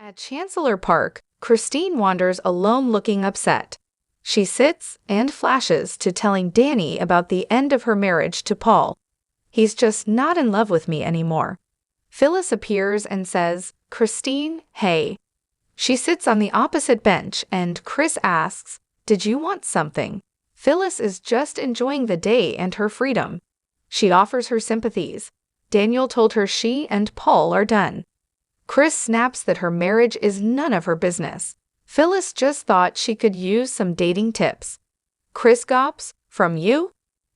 At Chancellor Park, Christine wanders alone looking upset. She sits and flashes to telling Danny about the end of her marriage to Paul. He's just not in love with me anymore. Phyllis appears and says, "Christine, hey." She sits on the opposite bench and Chris asks, "Did you want something?" Phyllis is just enjoying the day and her freedom. She offers her sympathies. Daniel told her she and Paul are done. Chris snaps that her marriage is none of her business. Phyllis just thought she could use some dating tips. Chris gops, "From you?"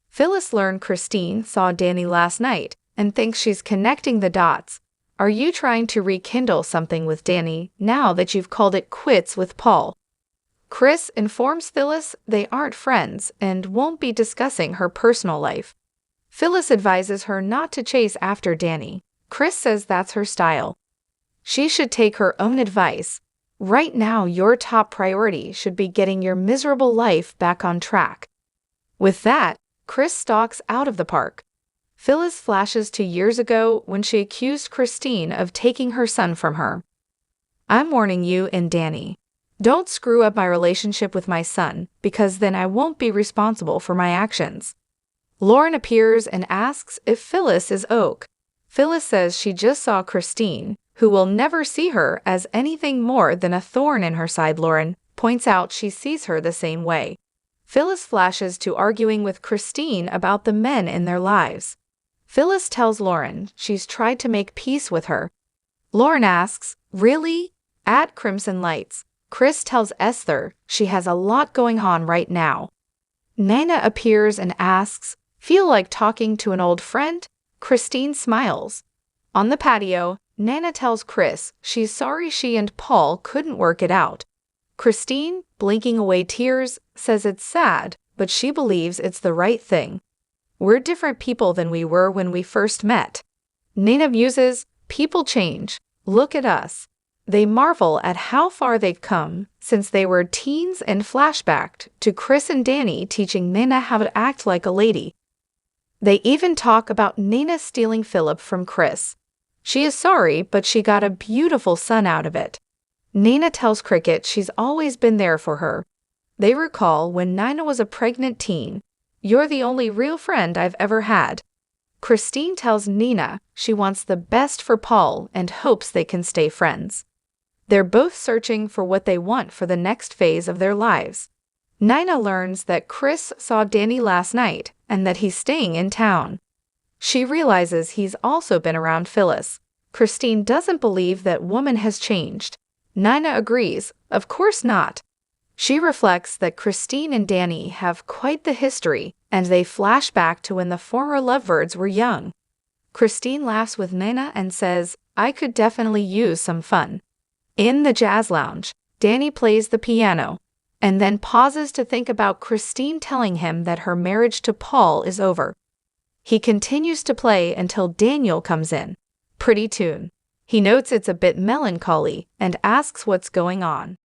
Phyllis learned Christine saw Danny last night and thinks she's connecting the dots. Are you trying to rekindle something with Danny now that you've called it quits with Paul? Chris informs Phyllis they aren't friends and won't be discussing her personal life. Phyllis advises her not to chase after Danny. Chris says that's her style. She should take her own advice. Right now, your top priority should be getting your miserable life back on track. With that, Chris stalks out of the park. Phyllis flashes to years ago when she accused Christine of taking her son from her. "I'm warning you and Danny. Don't screw up my relationship with my son, because then I won't be responsible for my actions." Lauren appears and asks if Phyllis is Oak. Phyllis says she just saw Christine, who will never see her as anything more than a thorn in her side. Lauren points out she sees her the same way. Phyllis flashes to arguing with Christine about the men in their lives. Phyllis tells Lauren she's tried to make peace with her. Lauren asks, "Really?" At Crimson Lights, Chris tells Esther she has a lot going on right now. Nina appears and asks, "Feel like talking to an old friend?" Christine smiles. On the patio, Nana tells Chris she's sorry she and Paul couldn't work it out. Christine, blinking away tears, says it's sad, but she believes it's the right thing. "We're different people than we were when we first met." Nana muses, "People change. Look at us." They marvel at how far they've come since they were teens and flashbacked to Chris and Danny teaching Nana how to act like a lady. They even talk about Nana stealing Philip from Chris. She is sorry, but she got a beautiful son out of it. Nana tells Cricket she's always been there for her. They recall when Nina was a pregnant teen. "You're the only real friend I've ever had." Christine tells Nina she wants the best for Paul and hopes they can stay friends. They're both searching for what they want for the next phase of their lives. Nina learns that Chris saw Danny last night and that he's staying in town. She realizes he's also been around Phyllis. Christine doesn't believe that woman has changed. Nina agrees, of course not. She reflects that Christine and Danny have quite the history, and they flash back to when the former lovebirds were young. Christine laughs with Nina and says, "I could definitely use some fun." In the jazz lounge, Danny plays the piano, and then pauses to think about Christine telling him that her marriage to Paul is over. He continues to play until Daniel comes in. Pretty tune. He notes it's a bit melancholy and asks what's going on.